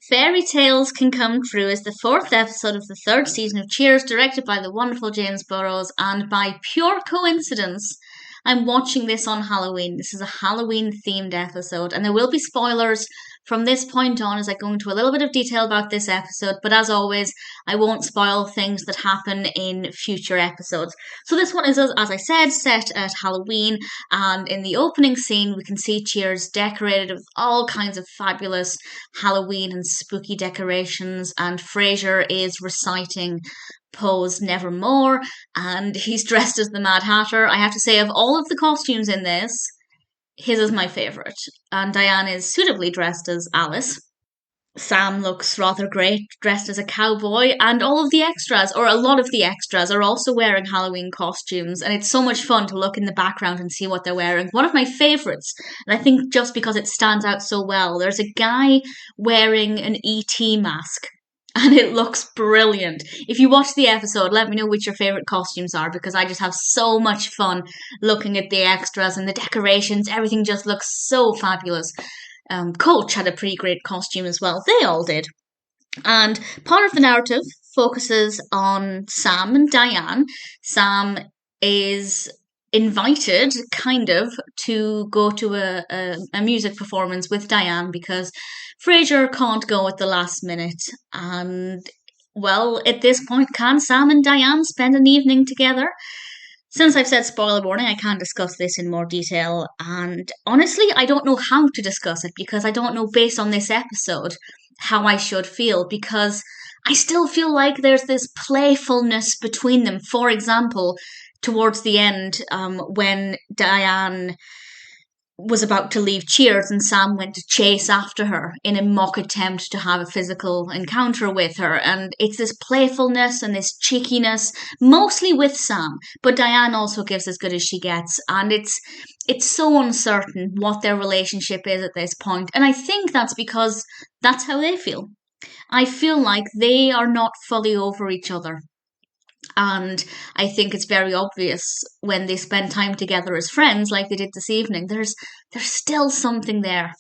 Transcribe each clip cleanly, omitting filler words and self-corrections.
Fairy Tales Can Come True is the fourth episode of the third season of Cheers, directed by the wonderful James Burrows, and by pure coincidence, I'm watching this on Halloween. This is a Halloween themed episode, and there will be spoilers from this point on as I go into a little bit of detail about this episode, but as always, I won't spoil things that happen in future episodes. So this one is, as I said, set at Halloween, and in the opening scene, we can see Cheers decorated with all kinds of fabulous Halloween and spooky decorations, and Frasier is reciting Poe's Nevermore, and he's dressed as the Mad Hatter. I have to say, of all of the costumes in this, his is my favourite, and Diane is suitably dressed as Alice. Sam looks rather great, dressed as a cowboy, and all of the extras, or a lot of the extras, are also wearing Halloween costumes, and it's so much fun to look in the background and see what they're wearing. One of my favourites, and I think just because it stands out so well, there's a guy wearing an E.T. mask, and it looks brilliant. If you watch the episode, let me know which your favourite costumes are, because I just have so much fun looking at the extras and the decorations. Everything just looks so fabulous. Coach had a pretty great costume as well. They all did. And part of the narrative focuses on Sam and Diane. Sam is invited, kind of, to go to a music performance with Diane because Frasier can't go at the last minute. And, well, at this point, can Sam and Diane spend an evening together? Since I've said spoiler warning, I can't discuss this in more detail, and honestly, I don't know how to discuss it because I don't know, based on this episode, how I should feel, because I still feel like there's this playfulness between them. For example, towards the end, when Diane was about to leave Cheers and Sam went to chase after her in a mock attempt to have a physical encounter with her, and it's this playfulness and this cheekiness, mostly with Sam, but Diane also gives as good as she gets, and it's so uncertain what their relationship is at this point, and I think that's because that's how they feel. I feel like they are not fully over each other. And I think it's very obvious when they spend time together as friends, like they did this evening. There's still something there.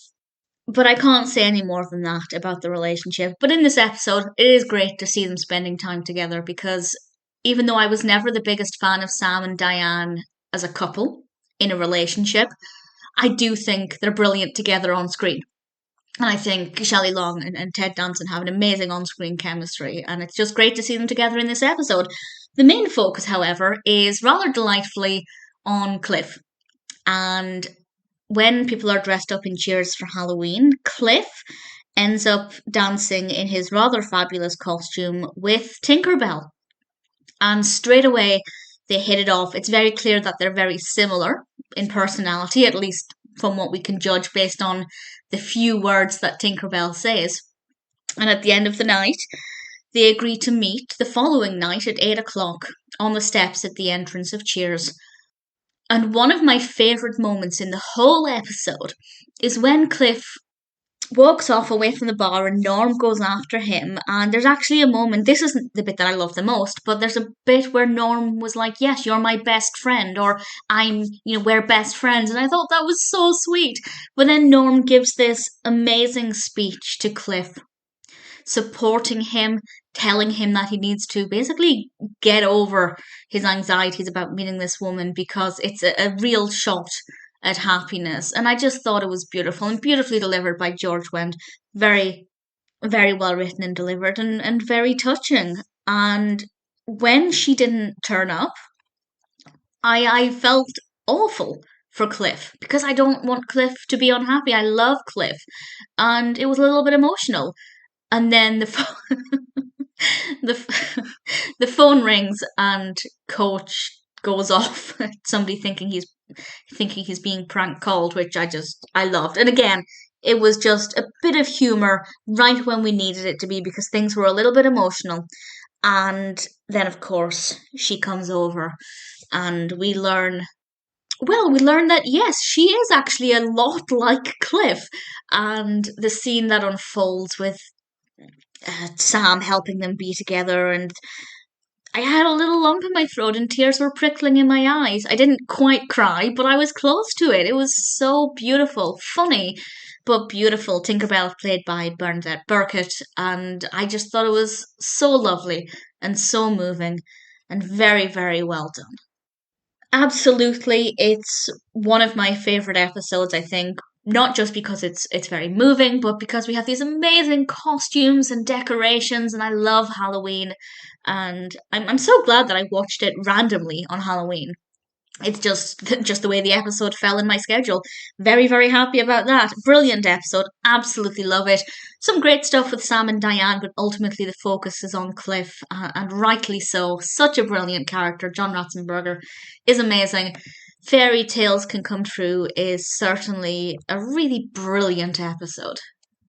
But I can't say any more than that about the relationship. But in this episode, it is great to see them spending time together because even though I was never the biggest fan of Sam and Diane as a couple in a relationship, I do think they're brilliant together on screen. And I think Shelley Long and Ted Danson have an amazing on-screen chemistry, and it's just great to see them together in this episode. The main focus, however, is rather delightfully on Cliff. And when people are dressed up in Cheers for Halloween, Cliff ends up dancing in his rather fabulous costume with Tinkerbell. And straight away, they hit it off. It's very clear that they're very similar in personality, at least from what we can judge based on the few words that Tinkerbell says. And at the end of the night, they agree to meet the following night at 8 o'clock on the steps at the entrance of Cheers. And one of my favourite moments in the whole episode is when Cliff walks off away from the bar and Norm goes after him, and there's actually a moment, this isn't the bit that I love the most, but there's a bit where Norm was like, yes, you're my best friend, or we're best friends, and I thought that was so sweet. But then Norm gives this amazing speech to Cliff, supporting him, telling him that he needs to basically get over his anxieties about meeting this woman because it's a real shot at happiness. And I just thought it was beautiful and beautifully delivered by George Wendt. Very, very well written and delivered and very touching. And when she didn't turn up, I felt awful for Cliff because I don't want Cliff to be unhappy. I love Cliff. And it was a little bit emotional. And then the phone rings and Coach goes off at somebody thinking he's being prank called, which I loved. And again, it was just a bit of humour right when we needed it to be because things were a little bit emotional. And then, of course, she comes over and we learn that, yes, she is actually a lot like Cliff. And the scene that unfolds with Sam helping them be together, and I had a little lump in my throat and tears were prickling in my eyes. I didn't quite cry, but I was close to it. It was so beautiful, funny, but beautiful. Tinkerbell played by Bernadette Birkett, and I just thought it was so lovely and so moving and very, very well done. Absolutely, it's one of my favorite episodes, I think. Not just because it's very moving, but because we have these amazing costumes and decorations, and I love Halloween. And I'm so glad that I watched it randomly on Halloween. It's just the way the episode fell in my schedule. Very, very happy about that. Brilliant episode. Absolutely love it. Some great stuff with Sam and Diane, but ultimately the focus is on Cliff, and rightly so. Such a brilliant character. John Ratzenberger is amazing. Fairy Tales Can Come True is certainly a really brilliant episode.